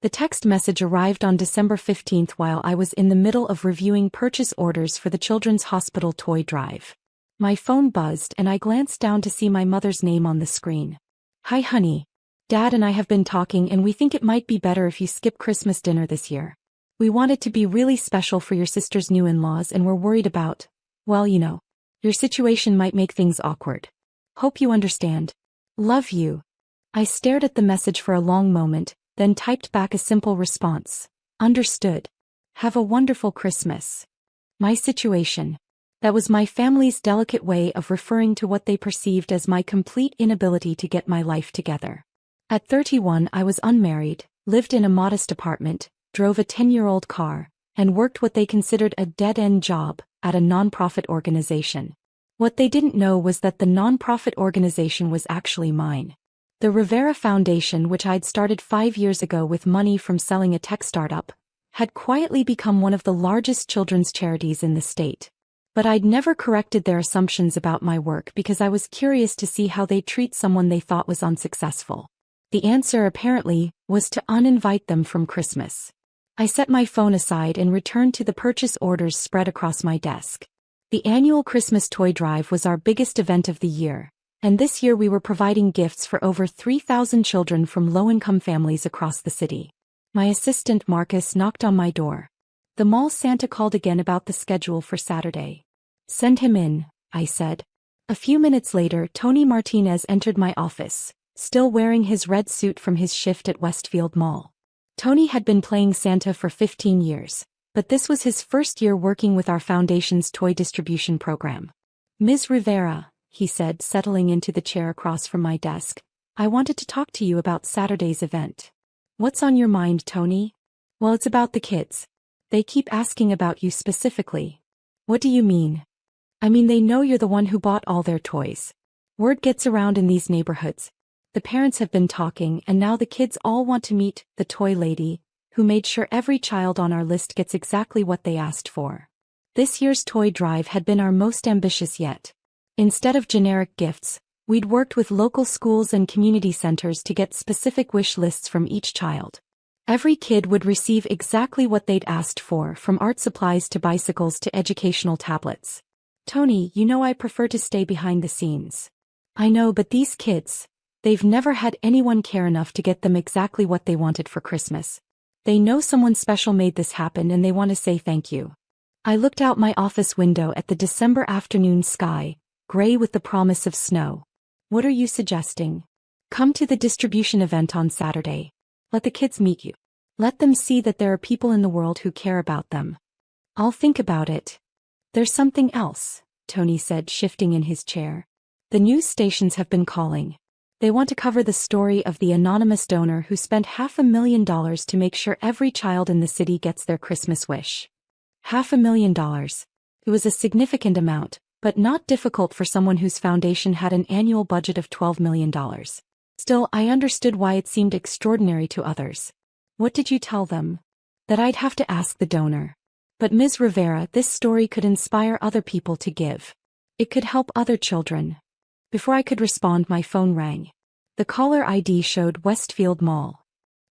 The text message arrived on December 15th while I was in the middle of reviewing purchase orders for the Children's Hospital toy drive. My phone buzzed and I glanced down to see my mother's name on the screen. "Hi honey. Dad and I have been talking and we think it might be better if you skip Christmas dinner this year. We want it to be really special for your sister's new in-laws and we're worried about, well, your situation might make things awkward. Hope you understand. Love you." I stared at the message for a long moment, then typed back a simple response. Understood. Have a wonderful Christmas. My situation. That was my family's delicate way of referring to what they perceived as my complete inability to get my life together. At 31, I was unmarried, lived in a modest apartment, drove a 10-year-old car, and worked what they considered a dead-end job at a nonprofit organization. What they didn't know was that the nonprofit organization was actually mine. The Rivera Foundation, which I'd started 5 years ago with money from selling a tech startup, had quietly become one of the largest children's charities in the state. But I'd never corrected their assumptions about my work because I was curious to see how they'd treat someone they thought was unsuccessful. The answer, apparently, was to uninvite them from Christmas. I set my phone aside and returned to the purchase orders spread across my desk. The annual Christmas toy drive was our biggest event of the year, and this year we were providing gifts for over 3,000 children from low-income families across the city. My assistant Marcus knocked on my door. The mall Santa called again about the schedule for Saturday. "Send him in," I said. A few minutes later, Tony Martinez entered my office, still wearing his red suit from his shift at Westfield Mall. Tony had been playing Santa for 15 years, but this was his first year working with our foundation's toy distribution program. "Ms. Rivera," he said, settling into the chair across from my desk, "I wanted to talk to you about Saturday's event." "What's on your mind, Tony?" "Well, it's about the kids. They keep asking about you specifically." "What do you mean?" "I mean they know you're the one who bought all their toys. Word gets around in these neighborhoods. The parents have been talking and now the kids all want to meet the toy lady, who made sure every child on our list gets exactly what they asked for." This year's toy drive had been our most ambitious yet. Instead of generic gifts, we'd worked with local schools and community centers to get specific wish lists from each child. Every kid would receive exactly what they'd asked for, from art supplies to bicycles to educational tablets. "Tony, I prefer to stay behind the scenes." "I know, but these kids, they've never had anyone care enough to get them exactly what they wanted for Christmas. They know someone special made this happen and they want to say thank you." I looked out my office window at the December afternoon sky, gray with the promise of snow. "What are you suggesting?" "Come to the distribution event on Saturday. Let the kids meet you. Let them see that there are people in the world who care about them." "I'll think about it." "There's something else," Tony said, shifting in his chair. "The news stations have been calling. They want to cover the story of the anonymous donor who spent $500,000 to make sure every child in the city gets their Christmas wish." $500,000. It was a significant amount, but not difficult for someone whose foundation had an annual budget of $12 million. Still, I understood why it seemed extraordinary to others. "What did you tell them?" "That I'd have to ask the donor. But Ms. Rivera, this story could inspire other people to give. It could help other children." Before I could respond, my phone rang. The caller ID showed Westfield Mall.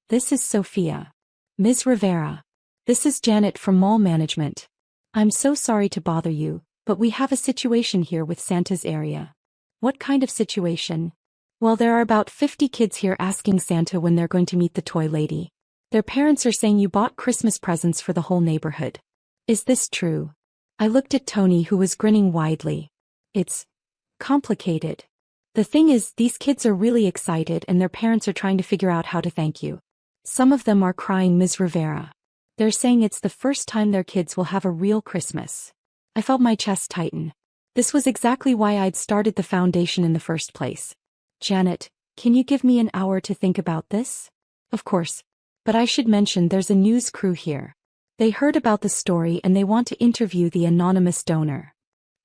"This is Sophia." "Ms. Rivera. This is Janet from Mall Management. I'm so sorry to bother you, but we have a situation here with Santa's area." "What kind of situation?" "Well, there are about 50 kids here asking Santa when they're going to meet the toy lady. Their parents are saying you bought Christmas presents for the whole neighborhood. Is this true?" I looked at Tony, who was grinning widely. "It's complicated. The thing is, these kids are really excited and their parents are trying to figure out how to thank you. Some of them are crying, Ms. Rivera. They're saying it's the first time their kids will have a real Christmas." I felt my chest tighten. This was exactly why I'd started the foundation in the first place. "Janet, can you give me an hour to think about this?" "Of course. But I should mention there's a news crew here. They heard about the story and they want to interview the anonymous donor."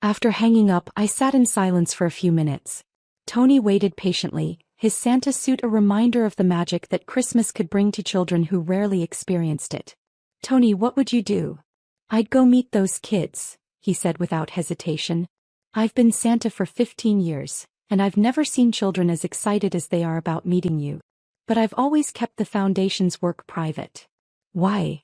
After hanging up, I sat in silence for a few minutes. Tony waited patiently, his Santa suit a reminder of the magic that Christmas could bring to children who rarely experienced it. "Tony, what would you do?" "I'd go meet those kids," he said without hesitation. "I've been Santa for 15 years, and I've never seen children as excited as they are about meeting you." But I've always kept the foundation's work private. Why?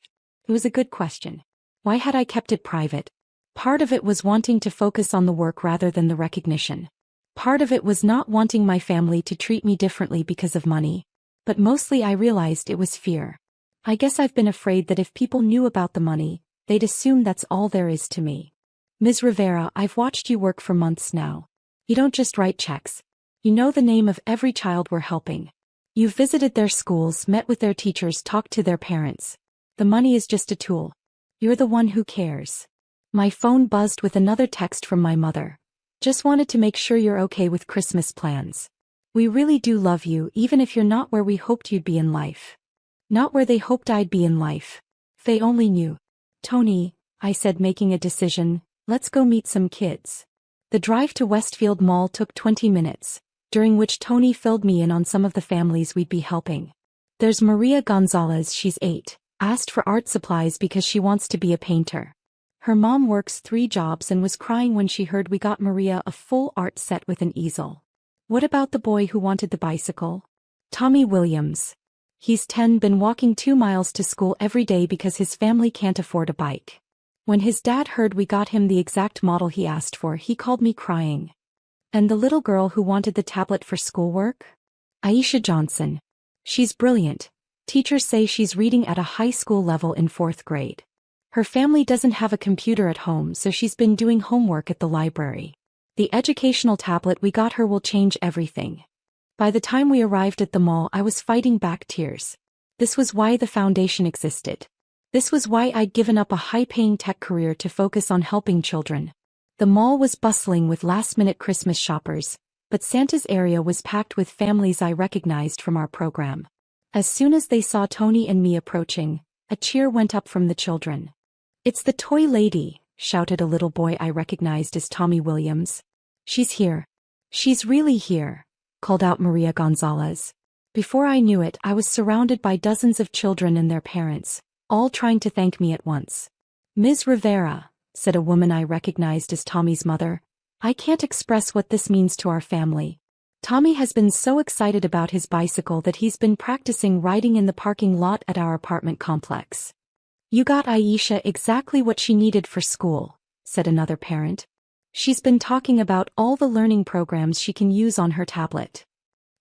It was a good question. Why had I kept it private? Part of it was wanting to focus on the work rather than the recognition. Part of it was not wanting my family to treat me differently because of money. But mostly I realized it was fear. I guess I've been afraid that if people knew about the money, they'd assume that's all there is to me. Ms. Rivera, I've watched you work for months now. You don't just write checks. You know the name of every child we're helping. You've visited their schools, met with their teachers, talked to their parents. The money is just a tool. You're the one who cares. My phone buzzed with another text from my mother. Just wanted to make sure you're okay with Christmas plans. We really do love you, even if you're not where we hoped you'd be in life. Not where they hoped I'd be in life. They only knew. Tony, I said, making a decision, let's go meet some kids. The drive to Westfield Mall took 20 minutes, during which Tony filled me in on some of the families we'd be helping. There's Maria Gonzalez, she's 8, asked for art supplies because she wants to be a painter. Her mom works 3 jobs and was crying when she heard we got Maria a full art set with an easel. What about the boy who wanted the bicycle? Tommy Williams. He's 10, been walking 2 miles to school every day because his family can't afford a bike. When his dad heard we got him the exact model he asked for, he called me crying. And the little girl who wanted the tablet for schoolwork? Aisha Johnson. She's brilliant. Teachers say she's reading at a high school level in 4th grade. Her family doesn't have a computer at home, so she's been doing homework at the library. The educational tablet we got her will change everything. By the time we arrived at the mall, I was fighting back tears. This was why the foundation existed. This was why I'd given up a high-paying tech career to focus on helping children. The mall was bustling with last-minute Christmas shoppers, but Santa's area was packed with families I recognized from our program. As soon as they saw Tony and me approaching, a cheer went up from the children. "It's the toy lady," shouted a little boy I recognized as Tommy Williams. "She's here. She's really here," called out Maria Gonzalez. Before I knew it, I was surrounded by dozens of children and their parents, all trying to thank me at once. "Ms. Rivera," said a woman I recognized as Tommy's mother, "I can't express what this means to our family. Tommy has been so excited about his bicycle that he's been practicing riding in the parking lot at our apartment complex." "You got Aisha exactly what she needed for school," said another parent. "She's been talking about all the learning programs she can use on her tablet."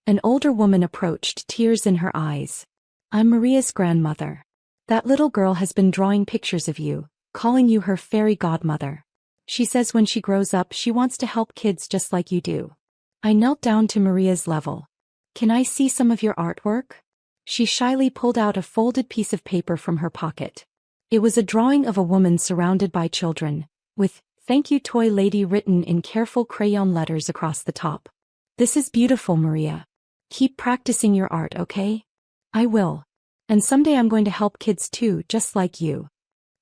An older woman approached, tears in her eyes. "I'm Maria's grandmother. That little girl has been drawing pictures of you, calling you her fairy godmother. She says when she grows up she wants to help kids just like you do." I knelt down to Maria's level. "Can I see some of your artwork?" She shyly pulled out a folded piece of paper from her pocket. It was a drawing of a woman surrounded by children, with "Thank you, toy lady" written in careful crayon letters across the top. "This is beautiful, Maria. Keep practicing your art, okay?" "I will. And someday I'm going to help kids too, just like you."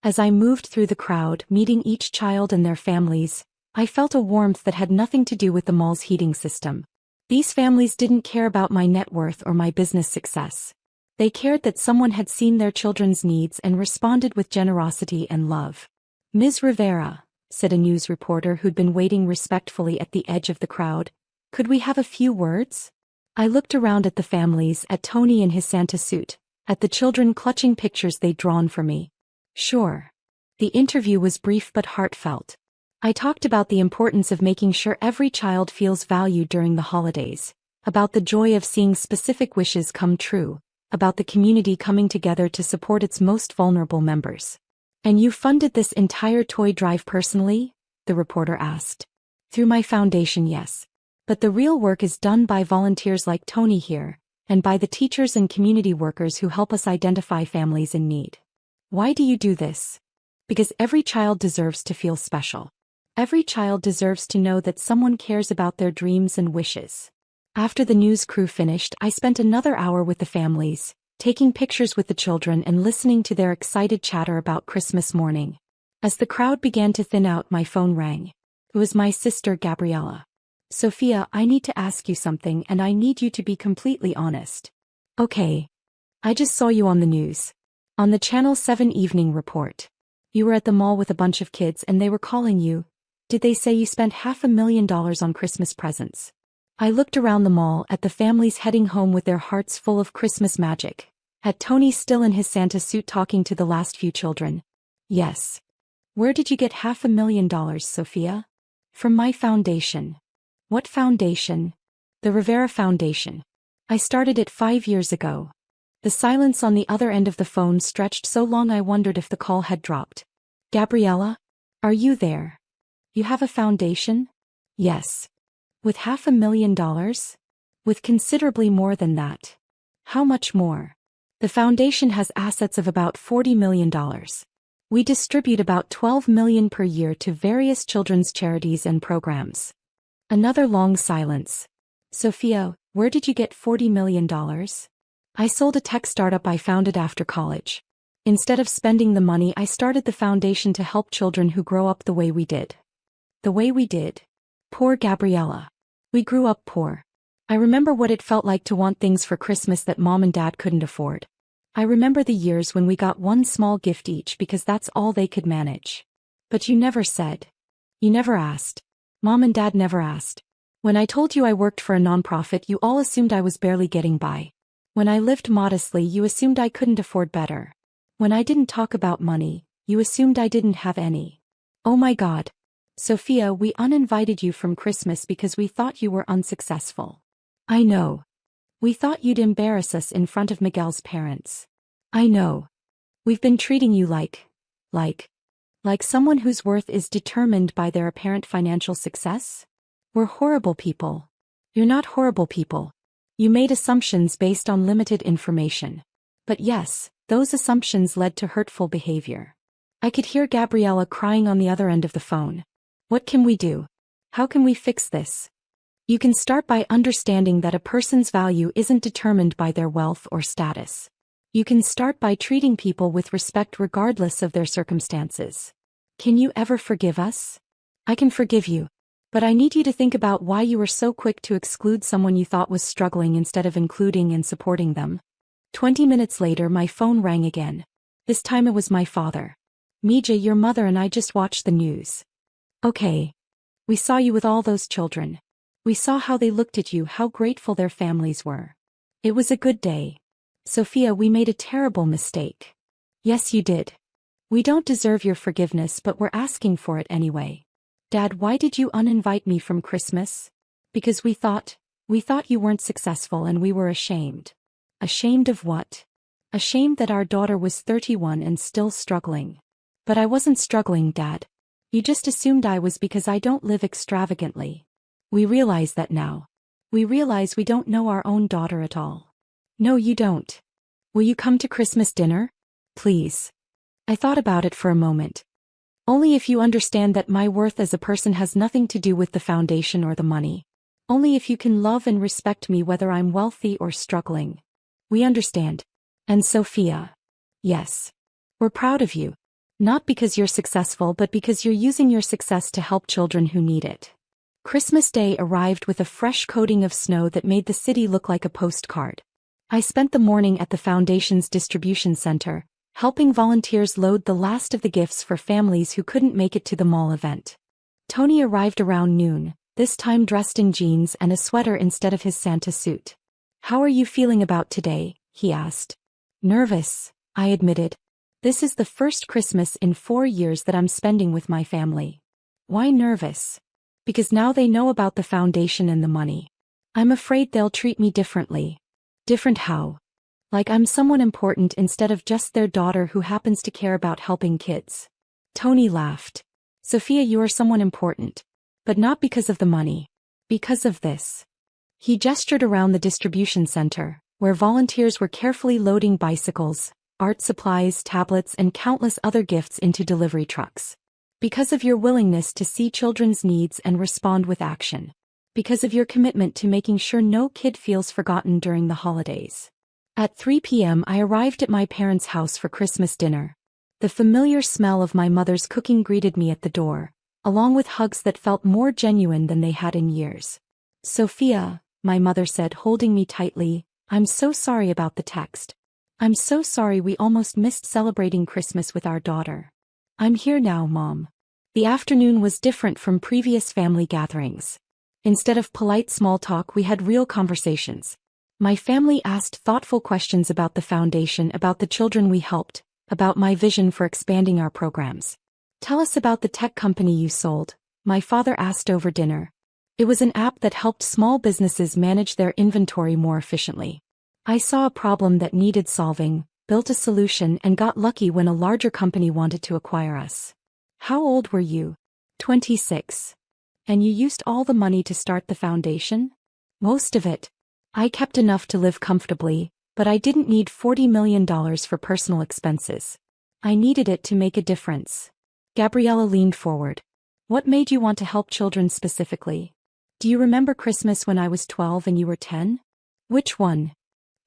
As I moved through the crowd, meeting each child and their families, I felt a warmth that had nothing to do with the mall's heating system. These families didn't care about my net worth or my business success. They cared that someone had seen their children's needs and responded with generosity and love. "Ms. Rivera," said a news reporter who'd been waiting respectfully at the edge of the crowd, "could we have a few words?" I looked around at the families, at Tony in his Santa suit, at the children clutching pictures they'd drawn for me. "Sure." The interview was brief but heartfelt. I talked about the importance of making sure every child feels valued during the holidays, about the joy of seeing specific wishes come true, about the community coming together to support its most vulnerable members. "And you funded this entire toy drive personally?" the reporter asked. "Through my foundation, yes. But the real work is done by volunteers like Tony here, and by the teachers and community workers who help us identify families in need." "Why do you do this?" "Because every child deserves to feel special. Every child deserves to know that someone cares about their dreams and wishes." After the news crew finished, I spent another hour with the families, taking pictures with the children and listening to their excited chatter about Christmas morning. As the crowd began to thin out, my phone rang. It was my sister Gabriella. "Sophia, I need to ask you something, and I need you to be completely honest." "Okay. I just saw you on the news. On the Channel 7 evening report. You were at the mall with a bunch of kids and they were calling you. Did they say you spent $500,000 on Christmas presents?" I looked around the mall at the families heading home with their hearts full of Christmas magic. At Tony still in his Santa suit talking to the last few children. Yes. Where did you get $500,000, Sophia? From my foundation. What foundation? The Rivera Foundation. I started it 5 years ago. The silence on the other end of the phone stretched so long I wondered if the call had dropped. Gabriella? Are you there? You have a foundation? Yes. With $500,000? With considerably more than that. How much more? The foundation has assets of about $40 million. We distribute about $12 million per year to various children's charities and programs. Another long silence. Sophia, where did you get $40 million? I sold a tech startup I founded after college. Instead of spending the money, I started the foundation to help children who grow up the way we did. The way we did. Poor Gabriella. We grew up poor. I remember what it felt like to want things for Christmas that Mom and Dad couldn't afford. I remember the years when we got one small gift each because that's all they could manage. But you never said. You never asked. Mom and Dad never asked. When I told you I worked for a nonprofit, you all assumed I was barely getting by. When I lived modestly, you assumed I couldn't afford better. When I didn't talk about money, you assumed I didn't have any. Oh my God. Sophia, we uninvited you from Christmas because we thought you were unsuccessful. I know. We thought you'd embarrass us in front of Miguel's parents. I know. We've been treating you like someone whose worth is determined by their apparent financial success? We're horrible people. You're not horrible people. You made assumptions based on limited information. But yes, those assumptions led to hurtful behavior. I could hear Gabriella crying on the other end of the phone. What can we do? How can we fix this? You can start by understanding that a person's value isn't determined by their wealth or status. You can start by treating people with respect regardless of their circumstances. Can you ever forgive us? I can forgive you. But I need you to think about why you were so quick to exclude someone you thought was struggling instead of including and supporting them. 20 minutes later, my phone rang again. This time it was my father. Mija, your mother and I just watched the news. Okay. We saw you with all those children. We saw how they looked at you, how grateful their families were. It was a good day. Sophia, we made a terrible mistake. Yes, you did. We don't deserve your forgiveness, but we're asking for it anyway. Dad, why did you uninvite me from Christmas? Because we thought you weren't successful and we were ashamed. Ashamed of what? Ashamed that our daughter was 31 and still struggling. But I wasn't struggling, Dad. You just assumed I was because I don't live extravagantly. We realize that now. We realize we don't know our own daughter at all. No, you don't. Will you come to Christmas dinner? Please. I thought about it for a moment. Only if you understand that my worth as a person has nothing to do with the foundation or the money. Only if you can love and respect me whether I'm wealthy or struggling. We understand. And Sophia. Yes. We're proud of you. Not because you're successful, but because you're using your success to help children who need it. Christmas Day arrived with a fresh coating of snow that made the city look like a postcard. I spent the morning at the foundation's distribution center, helping volunteers load the last of the gifts for families who couldn't make it to the mall event. Tony arrived around noon, this time dressed in jeans and a sweater instead of his Santa suit. How are you feeling about today? He asked. Nervous, I admitted. This is the first Christmas in 4 years that I'm spending with my family. Why nervous? Because now they know about the foundation and the money. I'm afraid they'll treat me differently. Different how? Like I'm someone important instead of just their daughter who happens to care about helping kids. Tony laughed. Sophia, you are someone important. But not because of the money. Because of this. He gestured around the distribution center, where volunteers were carefully loading bicycles, art supplies, tablets, and countless other gifts into delivery trucks. Because of your willingness to see children's needs and respond with action. Because of your commitment to making sure no kid feels forgotten during the holidays. At 3 p.m. I arrived at my parents' house for Christmas dinner. The familiar smell of my mother's cooking greeted me at the door, along with hugs that felt more genuine than they had in years. Sophia, my mother said, holding me tightly, I'm so sorry about the text. I'm so sorry we almost missed celebrating Christmas with our daughter. I'm here now, Mom. The afternoon was different from previous family gatherings. Instead of polite small talk, we had real conversations. My family asked thoughtful questions about the foundation, about the children we helped, about my vision for expanding our programs. Tell us about the tech company you sold, my father asked over dinner. It was an app that helped small businesses manage their inventory more efficiently. I saw a problem that needed solving, built a solution, and got lucky when a larger company wanted to acquire us. How old were you? 26. And you used all the money to start the foundation? Most of it. I kept enough to live comfortably, but I didn't need $40 million for personal expenses. I needed it to make a difference. Gabriella leaned forward. What made you want to help children specifically? Do you remember Christmas when I was 12 and you were 10? Which one?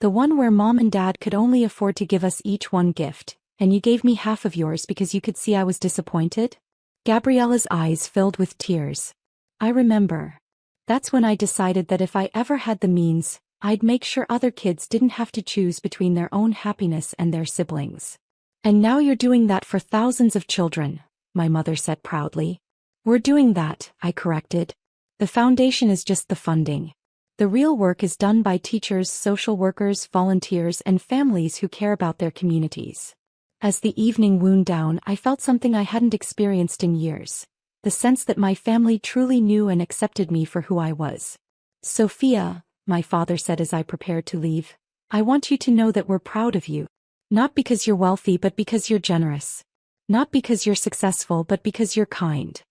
The one where Mom and Dad could only afford to give us each one gift, and you gave me half of yours because you could see I was disappointed? Gabriella's eyes filled with tears. I remember. That's when I decided that if I ever had the means, I'd make sure other kids didn't have to choose between their own happiness and their siblings. And now you're doing that for thousands of children, my mother said proudly. We're doing that, I corrected. The foundation is just the funding. The real work is done by teachers, social workers, volunteers, and families who care about their communities. As the evening wound down, I felt something I hadn't experienced in years. The sense that my family truly knew and accepted me for who I was. Sophia, my father said as I prepared to leave, I want you to know that we're proud of you. Not because you're wealthy, but because you're generous. Not because you're successful, but because you're kind.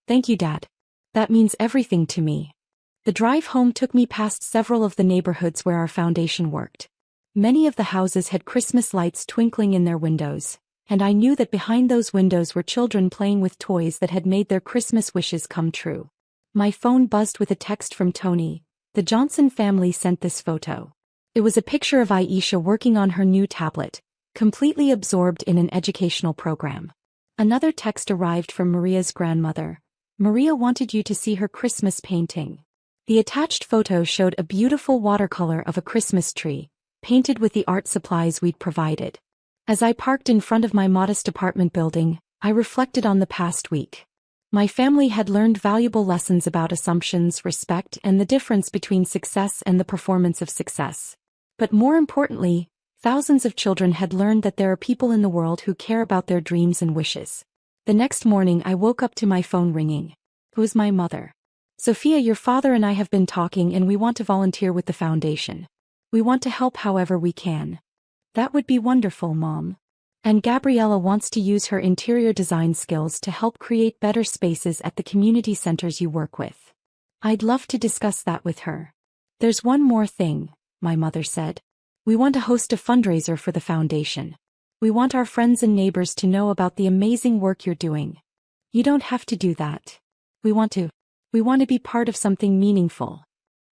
Thank you, Dad. That means everything to me. The drive home took me past several of the neighborhoods where our foundation worked. Many of the houses had Christmas lights twinkling in their windows, and I knew that behind those windows were children playing with toys that had made their Christmas wishes come true. My phone buzzed with a text from Tony. The Johnson family sent this photo. It was a picture of Aisha working on her new tablet, completely absorbed in an educational program. Another text arrived from Maria's grandmother. Maria wanted you to see her Christmas painting. The attached photo showed a beautiful watercolor of a Christmas tree, painted with the art supplies we'd provided. As I parked in front of my modest apartment building, I reflected on the past week. My family had learned valuable lessons about assumptions, respect, and the difference between success and the performance of success. But more importantly, thousands of children had learned that there are people in the world who care about their dreams and wishes. The next morning I woke up to my phone ringing. It was my mother. Sophia, your father and I have been talking and we want to volunteer with the foundation. We want to help however we can. That would be wonderful, Mom. And Gabriella wants to use her interior design skills to help create better spaces at the community centers you work with. I'd love to discuss that with her. There's one more thing, my mother said. We want to host a fundraiser for the foundation. We want our friends and neighbors to know about the amazing work you're doing. You don't have to do that. We want to be part of something meaningful.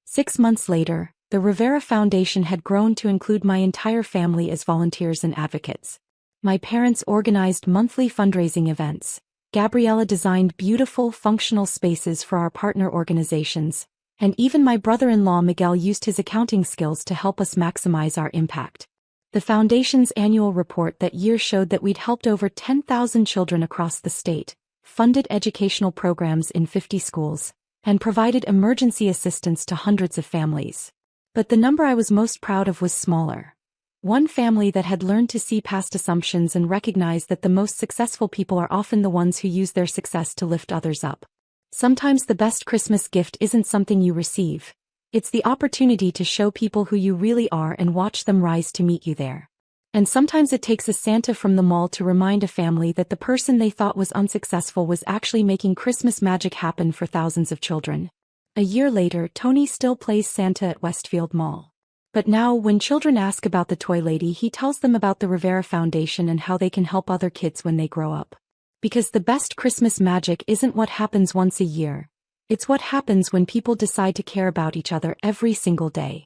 6 months later, the Rivera Foundation had grown to include my entire family as volunteers and advocates. My parents organized monthly fundraising events. Gabriella designed beautiful, functional spaces for our partner organizations, and even my brother-in-law Miguel used his accounting skills to help us maximize our impact. The foundation's annual report that year showed that we'd helped over 10,000 children across the state, funded educational programs in 50 schools, and provided emergency assistance to hundreds of families. But the number I was most proud of was smaller. One family that had learned to see past assumptions and recognize that the most successful people are often the ones who use their success to lift others up. Sometimes the best Christmas gift isn't something you receive. It's the opportunity to show people who you really are and watch them rise to meet you there. And sometimes it takes a Santa from the mall to remind a family that the person they thought was unsuccessful was actually making Christmas magic happen for thousands of children. A year later, Tony still plays Santa at Westfield Mall. But now, when children ask about the toy lady, he tells them about the Rivera Foundation and how they can help other kids when they grow up. Because the best Christmas magic isn't what happens once a year. It's what happens when people decide to care about each other every single day.